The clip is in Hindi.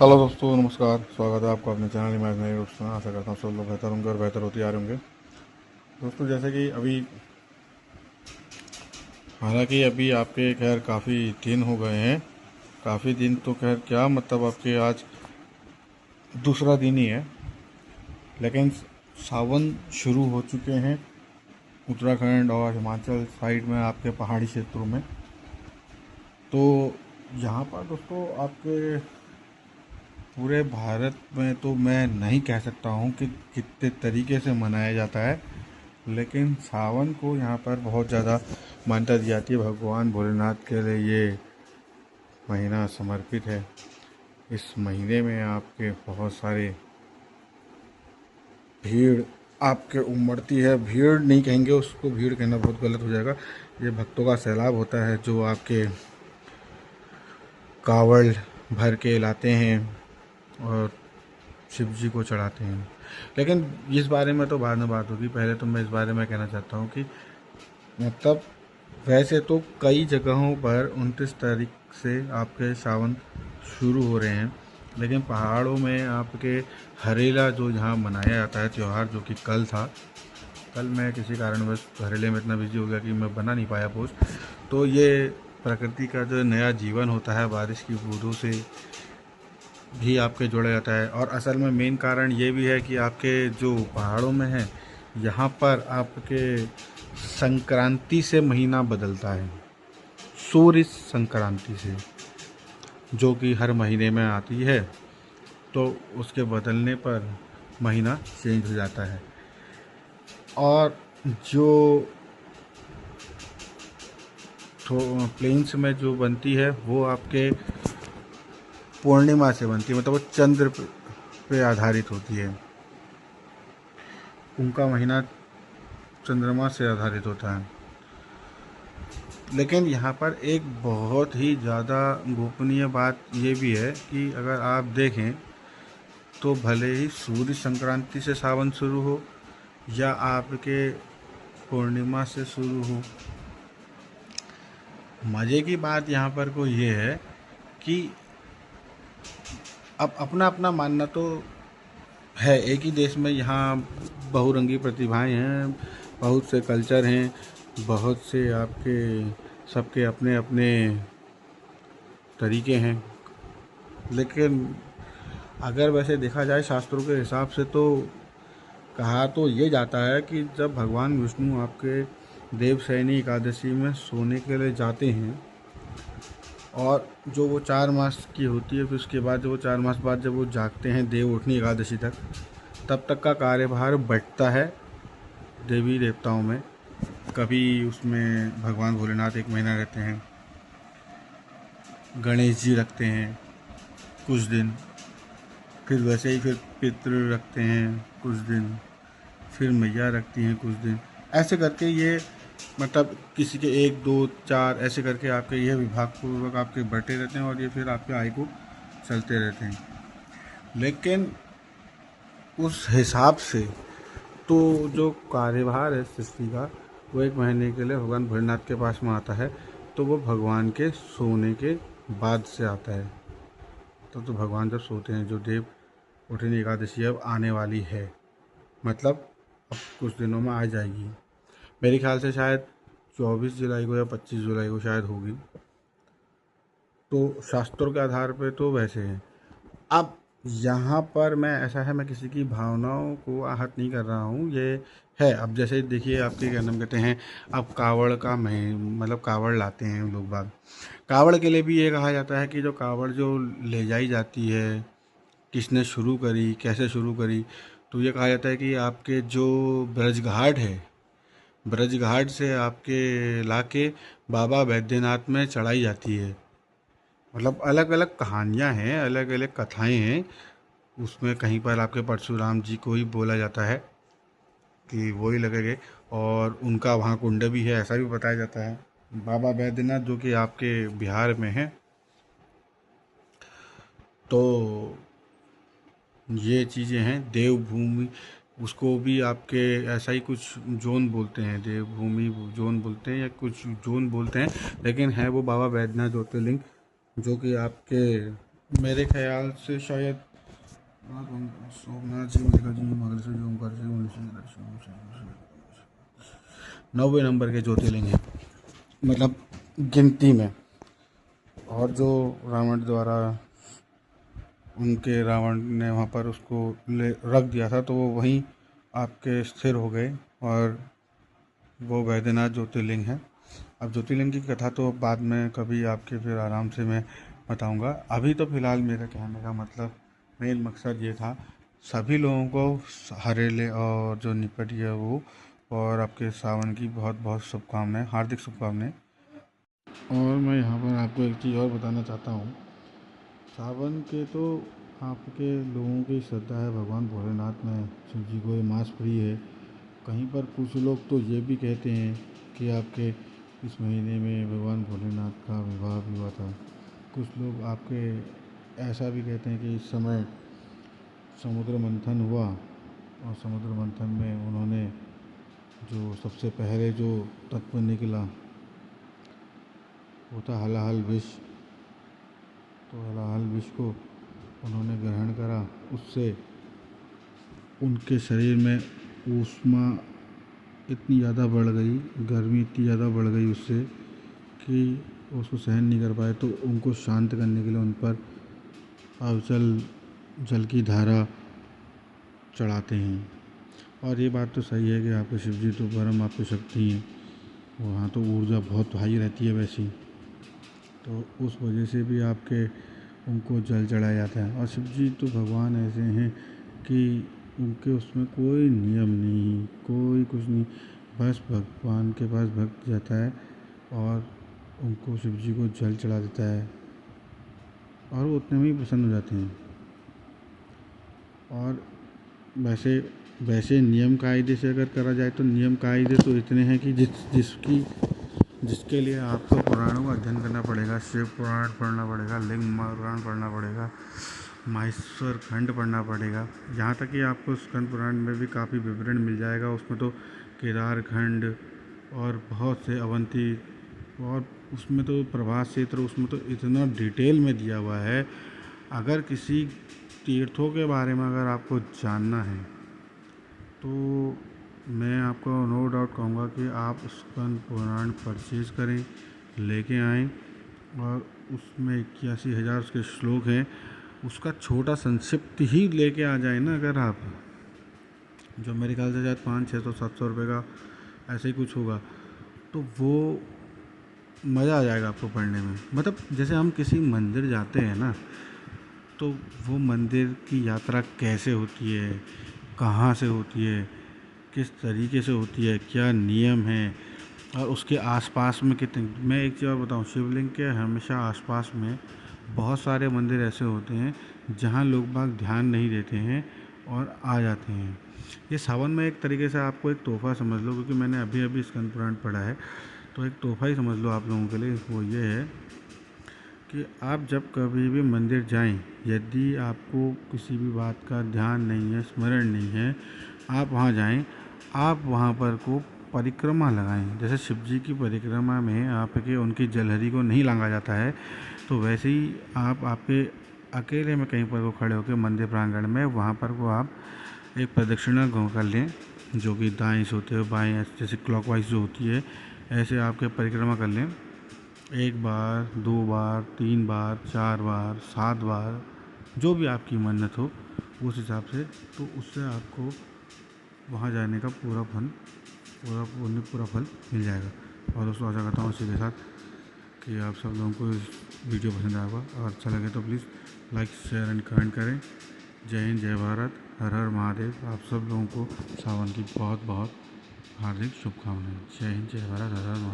हेलो दोस्तों, नमस्कार। स्वागत है आपका अपने चैनल इमेजिनरी रूट्स में। आशा करता हूँ सब लोग बेहतर होंगे और बेहतर होते आ रहे होंगे। दोस्तों, जैसे कि हालांकि अभी आपके खैर काफ़ी दिन हो गए हैं। काफ़ी दिन तो खैर क्या मतलब, आपके आज दूसरा दिन ही है, लेकिन सावन शुरू हो चुके हैं उत्तराखंड और हिमाचल साइड में, आपके पहाड़ी क्षेत्रों में। तो यहाँ पर दोस्तों आपके पूरे भारत में तो मैं नहीं कह सकता हूँ कि कितने तरीके से मनाया जाता है, लेकिन सावन को यहाँ पर बहुत ज़्यादा मान्यता दी जाती है। भगवान भोलेनाथ के लिए ये महीना समर्पित है। इस महीने में आपके बहुत सारे भीड़ आपके उमड़ती है। भीड़ नहीं कहेंगे उसको, भीड़ कहना बहुत गलत हो जाएगा। ये भक्तों का सैलाब होता है जो आपके कावड़ भर के लाते हैं और शिव जी को चढ़ाते हैं। लेकिन इस बारे में तो बाद में बात होगी। पहले तो मैं इस बारे में कहना चाहता हूँ कि मतलब वैसे तो कई जगहों पर 29 तारीख से आपके सावन शुरू हो रहे हैं, लेकिन पहाड़ों में आपके हरेला जो जहाँ मनाया जाता है त्यौहार, जो कि कल था। कल मैं किसी कारणवश हरेले में इतना बिजी हो गया कि मैं बना नहीं पाया पोस्ट। तो ये प्रकृति का जो नया जीवन होता है, बारिश की बूंदों से भी आपके जोड़ा जाता है। और असल में मेन कारण ये भी है कि आपके जो पहाड़ों में है, यहाँ पर आपके संक्रांति से महीना बदलता है। सूर्य संक्रांति से, जो कि हर महीने में आती है, तो उसके बदलने पर महीना चेंज हो जाता है। और जो प्लेन्स में जो बनती है वो आपके पूर्णिमा से बनती है, मतलब वो चंद्र पे आधारित होती है। उनका महीना चंद्रमा से आधारित होता है। लेकिन यहाँ पर एक बहुत ही ज़्यादा गोपनीय बात ये भी है कि अगर आप देखें तो भले ही सूर्य संक्रांति से सावन शुरू हो या आपके पूर्णिमा से शुरू हो, मज़े की बात यहाँ पर को ये है कि अब अपना अपना मानना तो है। एक ही देश में यहाँ बहुरंगी प्रतिभाएं हैं, बहुत से कल्चर हैं, बहुत से आपके सबके अपने अपने तरीके हैं। लेकिन अगर वैसे देखा जाए शास्त्रों के हिसाब से, तो कहा तो ये जाता है कि जब भगवान विष्णु आपके देवशयनी एकादशी में सोने के लिए जाते हैं, और जो वो 4 मास की होती है, फिर उसके बाद जो वो 4 मास बाद जब वो जागते हैं देव उठनी एकादशी तक, तब तक का कार्यभार बंटता है देवी देवताओं में। कभी उसमें भगवान भोलेनाथ एक महीना रहते हैं, गणेश जी रखते हैं कुछ दिन, फिर वैसे ही फिर पितृ रखते हैं कुछ दिन, फिर मैया रखती हैं कुछ दिन। ऐसे करके ये मतलब किसी के 1 2 4 ऐसे करके आपके ये विभाग पूर्वक आपके बटे रहते हैं, और ये फिर आपके आय को चलते रहते हैं। लेकिन उस हिसाब से तो जो कार्यभार है सृष्टि का, वो एक महीने के लिए भगवान भोलेनाथ के पास में आता है। तो वो भगवान के सोने के बाद से आता है। तो भगवान जब सोते हैं, जो देव उठनी एकादशी अब आने वाली है, मतलब अब कुछ दिनों में आ जाएगी। मेरे ख्याल से शायद 24 जुलाई को या 25 जुलाई को शायद होगी। तो शास्त्रों के आधार पे तो वैसे हैं। अब यहाँ पर मैं ऐसा है, मैं किसी की भावनाओं को आहत नहीं कर रहा हूँ, ये है। अब जैसे देखिए, आपके क्या नाम कहते हैं, अब कावड़ का मतलब कावड़ लाते हैं लोग बाग। कावड़ के लिए भी ये कहा जाता है कि जो कावड़ जो ले जाई जाती है, किसने शुरू करी, कैसे शुरू करी, तो ये कहा जाता है कि आपके जो ब्रज घाट है, ब्रज घाट से आपके लाके बाबा बैद्यनाथ में चढ़ाई जाती है। मतलब अलग अलग कहानियाँ हैं, अलग अलग कथाएं हैं। उसमें कहीं पर आपके परशुराम जी को ही बोला जाता है कि वो ही लगेंगे, और उनका वहाँ कुंड भी है, ऐसा भी बताया जाता है। बाबा बैद्यनाथ जो कि आपके बिहार में है। तो ये चीज़ें हैं। देवभूमि, उसको भी आपके ऐसा ही कुछ जोन बोलते हैं, देवभूमि जोन बोलते हैं या कुछ जोन बोलते हैं, लेकिन है वो बाबा बैद्यनाथ ज्योतिर्लिंग, जो कि आपके मेरे ख्याल से शायद सोमनाथ जी, मल्लिका जी, मंगलेश्वर जी, ओमकार जी, मुंडेश्वरी, 90 नंबर के ज्योतिर्लिंग हैं, मतलब गिनती में। और जो रावण द्वारा उनके रावण ने वहाँ पर उसको ले रख दिया था, तो वो वहीं आपके स्थिर हो गए, और वो वैद्यनाथ ज्योतिर्लिंग है। अब ज्योतिर्लिंग की कथा तो बाद में कभी आपके फिर आराम से मैं बताऊंगा। अभी तो फ़िलहाल मेरा कहने का मतलब, मेन मकसद ये था, सभी लोगों को हरेले और जो निपट गया वो, और आपके सावन की बहुत बहुत शुभकामनाएं, हार्दिक शुभकामनाएं। और मैं यहाँ पर आपको एक चीज़ और बताना चाहता हूँ। सावन के तो आपके लोगों की श्रद्धा है भगवान भोलेनाथ में, शिव जी को ये मास प्रिय है। कहीं पर कुछ लोग तो ये भी कहते हैं कि आपके इस महीने में भगवान भोलेनाथ का विवाह भी हुआ था। कुछ लोग आपके ऐसा भी कहते हैं कि इस समय समुद्र मंथन हुआ, और समुद्र मंथन में उन्होंने जो सबसे पहले जो तत्व निकला वो था हलाहल विष। तो हलाहल विष को उन्होंने ग्रहण करा, उससे उनके शरीर में ऊष्मा इतनी ज़्यादा बढ़ गई, गर्मी इतनी ज़्यादा बढ़ गई उससे, कि उसको सहन नहीं कर पाए। तो उनको शांत करने के लिए उन पर अविचल जल की धारा चढ़ाते हैं। और ये बात तो सही है कि आपके शिव जी तो परम आपकी शक्ति हैं, वहाँ तो ऊर्जा बहुत हाई रहती है वैसी, तो उस वजह से भी आपके उनको जल चढ़ाया जाता है। और शिव जी तो भगवान ऐसे हैं कि उनके उसमें कोई नियम नहीं, कोई कुछ नहीं, बस भगवान के पास भक्त जाता है और उनको शिव जी को जल चढ़ा देता है, और वो उतने में ही प्रसन्न हो जाते हैं। और वैसे वैसे नियम कायदे से अगर करा जाए तो नियम कायदे तो इतने हैं कि जिसके लिए आपको पुराणों का अध्ययन करना पड़ेगा, शिव पुराण पढ़ना पड़ेगा, लिंग पुराण पढ़ना पड़ेगा, माहेश्वर खंड पढ़ना पड़ेगा। यहाँ तक कि आपको स्कंद पुराण में भी काफ़ी विवरण मिल जाएगा, उसमें तो केदार खंड और बहुत से अवंती, और उसमें तो प्रभास क्षेत्र, उसमें तो इतना डिटेल में दिया हुआ है। अगर किसी तीर्थों के बारे में अगर आपको जानना है तो मैं आपको नो डाउट कहूँगा कि आप स्कंद पुराण परचेज़ करें, लेके आएँ, और उसमें 81,000 उसके श्लोक हैं, उसका छोटा संक्षिप्त ही लेके आ जाए ना अगर आप, जो मेरे ख्याल से शायद 500-600-700 रुपये का ऐसे ही कुछ होगा, तो वो मज़ा आ जाएगा आपको पढ़ने में। मतलब जैसे हम किसी मंदिर जाते हैं ना, तो वो मंदिर की यात्रा कैसे होती है, कहाँ से होती है, किस तरीके से होती है, क्या नियम है, और उसके आसपास में कितने, मैं एक चीज़ और बताऊँ, शिवलिंग के हमेशा आसपास में बहुत सारे मंदिर ऐसे होते हैं जहाँ लोग बाग ध्यान नहीं देते हैं और आ जाते हैं। ये सावन में एक तरीके से आपको एक तोहफ़ा समझ लो, क्योंकि मैंने अभी अभी स्कंद पुराण पढ़ा है, तो एक तोहफ़ा ही समझ लो आप लोगों के लिए। वो ये है कि आप जब कभी भी मंदिर जाएं, यदि आपको किसी भी बात का ध्यान नहीं है, स्मरण नहीं है, आप वहाँ जाएं, आप वहाँ पर को परिक्रमा लगाएं। जैसे शिव जी की परिक्रमा में आपके उनकी जलहरी को नहीं लांघा जाता है, तो वैसे ही आप आपके अकेले में कहीं पर को खड़े होकर मंदिर प्रांगण में वहाँ पर को आप एक प्रदक्षिणा कर लें, जो कि दाएं से होते हुए बाएं, जैसे क्लॉकवाइज जो होती है, ऐसे आपके परिक्रमा कर लें। 1 बार, 2 बार, 3 बार, 4 बार, 7 बार, जो भी आपकी मन्नत हो उस हिसाब से, तो उससे आपको वहाँ जाने का पूरा फल मिल जाएगा। और दोस्तों आशा करता हूँ इसी के साथ कि आप सब लोगों को इस वीडियो पसंद आएगा, और अच्छा लगे तो please like, share and comment करें। जय हिंद, जय भारत, हर हर महादेव। आप सब लोगों को सावन की बहुत बहुत हार्दिक शुभकामनाएं। जय हिंद, जय भारत, हर हर महादेव।